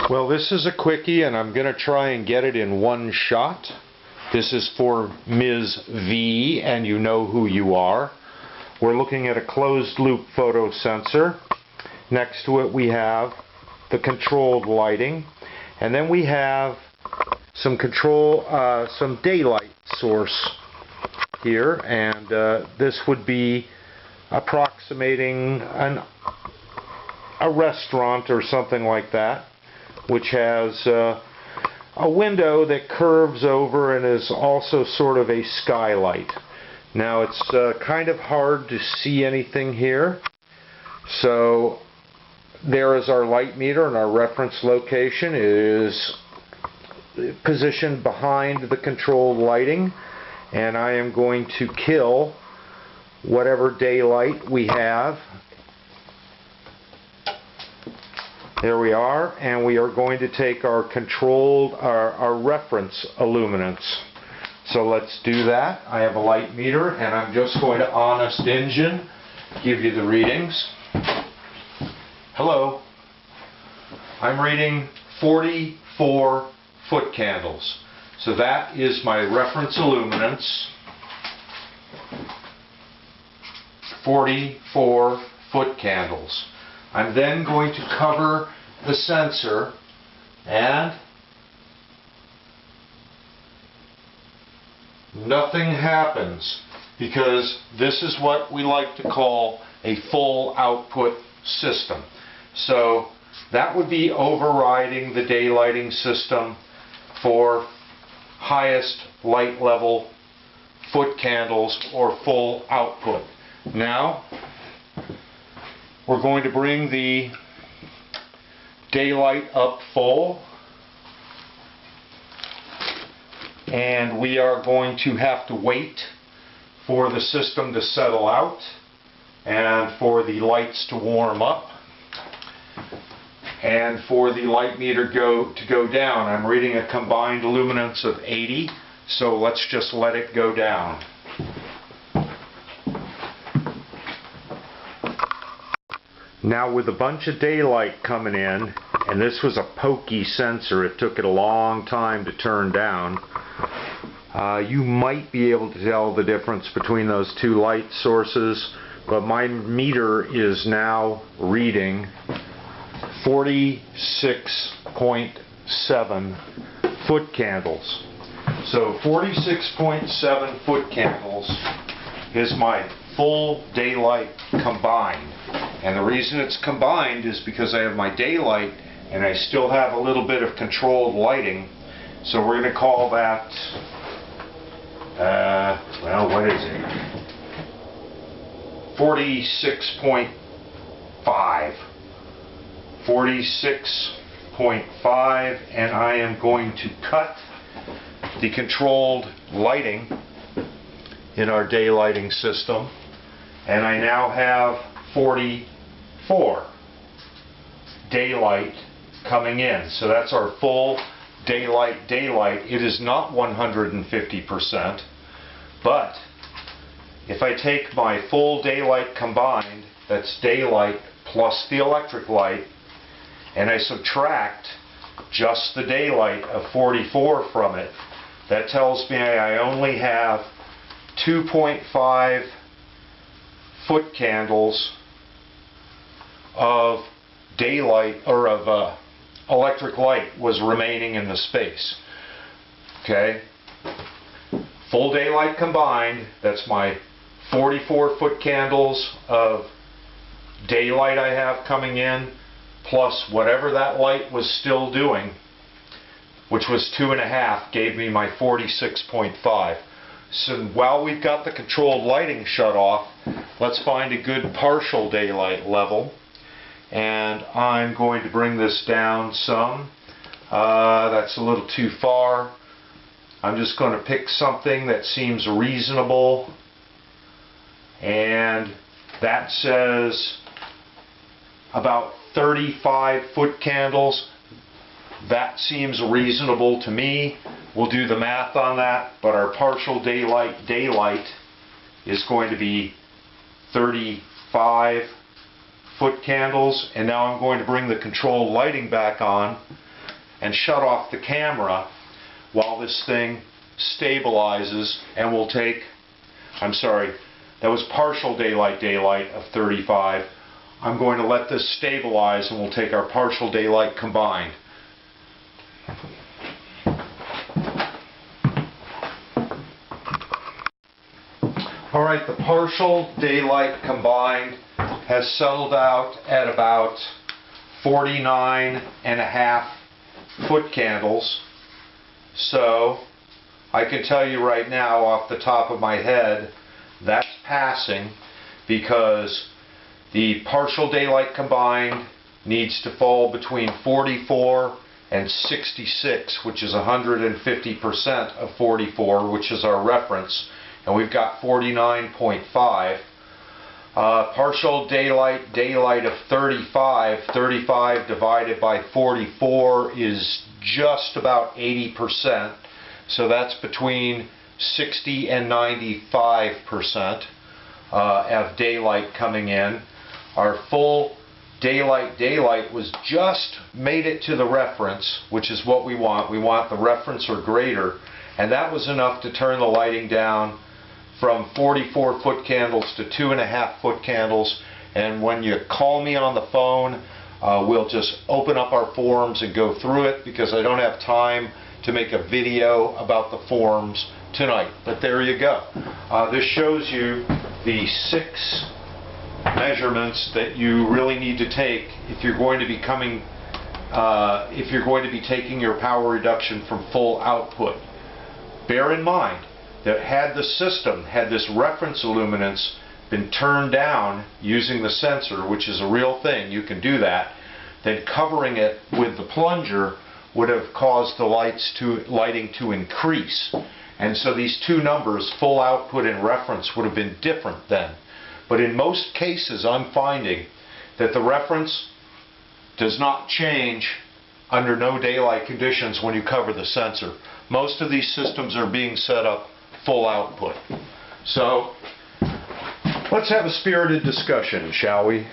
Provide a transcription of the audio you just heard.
Well, this is a quickie, and I'm going to try and get it in one shot. This is for Ms. V, and you know who you are. We're looking at a closed-loop photo sensor. Next to it we have the controlled lighting, and then we have some daylight source here, and this would be approximating a restaurant or something like that, which has a window that curves over and is also sort of a skylight. Now it's kind of hard to see anything here, so there is our light meter, and our reference location is positioned behind the controlled lighting, and I am going to kill whatever daylight we have. There we are, and we are going to take our reference illuminance. So let's do that. I have a light meter, and I'm just going to honest engine give you the readings. Hello. I'm reading 44 foot candles. So that is my reference illuminance. 44 foot candles. I'm then going to cover the sensor, and nothing happens, because this is what we like to call a full output system. So that would be overriding the daylighting system for highest light level foot candles or full output. Now we're going to bring the daylight up full, and we are going to have to wait for the system to settle out and for the lights to warm up and for the light meter to go down. I'm reading a combined luminance of 80, so let's just let it go down. Now, with a bunch of daylight coming in, and this was a pokey sensor, it took it a long time to turn down, you might be able to tell the difference between those two light sources, but my meter is now reading 46.7 foot candles. So 46.7 foot candles is my full daylight combined. And the reason it's combined is because I have my daylight and I still have a little bit of controlled lighting. So we're going to call that, well, what is it? 46.5. 46.5, and I am going to cut the controlled lighting in our daylighting system, and I now have 44 daylight coming in. So that's our full daylight. It is not 150%, but if I take my full daylight combined, that's daylight plus the electric light, and I subtract just the daylight of 44 from it, that tells me I only have 2.5 foot candles of daylight, or of electric light, was remaining in the space. Okay? Full daylight combined, that's my 44 foot candles of daylight I have coming in, plus whatever that light was still doing, which was 2.5, gave me my 46.5. So while we've got the controlled lighting shut off, let's find a good partial daylight level, and I'm going to bring this down some. That's a little too far. I'm just going to pick something that seems reasonable, and that says about 35 foot candles. That seems reasonable to me. We'll do the math on that, but our partial daylight is going to be 35 foot candles. And now I'm going to bring the controlled lighting back on, and shut off the camera while this thing stabilizes, and we'll take, I'm sorry, that was partial daylight of 35. I'm going to let this stabilize and we'll take our partial daylight combined. Alright, the partial daylight combined has settled out at about 49.5 foot candles. So I can tell you right now off the top of my head that's passing, because the partial daylight combined needs to fall between 44 and 66, which is 150% of 44, which is our reference, and we've got 49.5. Partial daylight of 35 divided by 44 is just about 80%, so that's between 60 and 95% of daylight coming in. Our full daylight was just made it to the reference, which is what we want. We want the reference or greater, and that was enough to turn the lighting down from 44 foot candles to 2.5 foot candles. And when you call me on the phone, we'll just open up our forms and go through it, because I don't have time to make a video about the forms tonight. But there you go. This shows you the 6 measurements that you really need to take if you're going to be taking your power reduction from full output. Bear in mind that had this reference illuminance been turned down using the sensor, which is a real thing, you can do that, then covering it with the plunger would have caused the lighting to increase. And so these two numbers, full output and reference, would have been different then. But in most cases, I'm finding that the reference does not change under no daylight conditions when you cover the sensor. Most of these systems are being set up full output. So let's have a spirited discussion, shall we?